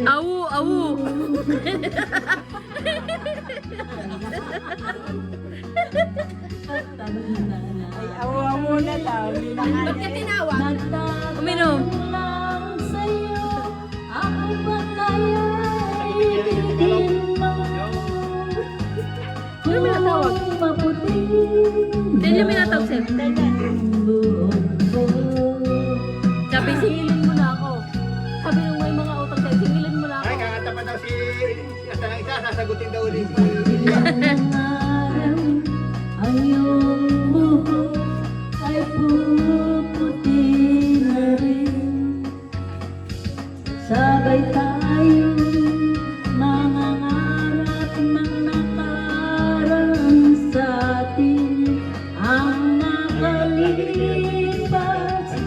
Awu, awu. Ay, awa-awa na daw. Ba't ka tinawag? Uminom. Ano may natawag? Hindi niya minatawag sa'yo. Sabi, singilin mo na ako. Sabi nung may mga utang sa'yo, singilin mo na ako. Ay, kakanta pa daw si isa, sasagutin daw ulit. Ang iyong buhok ay puputi na rin. Sabay tayong mangangarap ng nakaraan sa atin. Ang nakalipas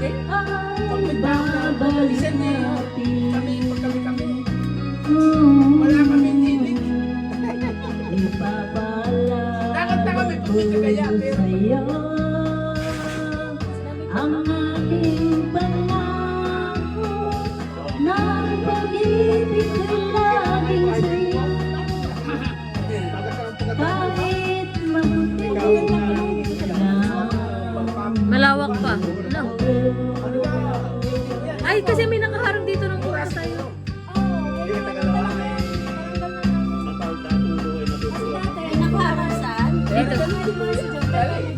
ay babalik natin. Wala kami tinig. Ipapaalala ko sa'yo ang aking pangako ng pag-ibig ko'y laging sa'yo. Kahit mabuti na Malawak pa. Ano? Ay, kasi may nakaharang dito ng bukas tayo. Ay, nakaharasan? Dito. Dito.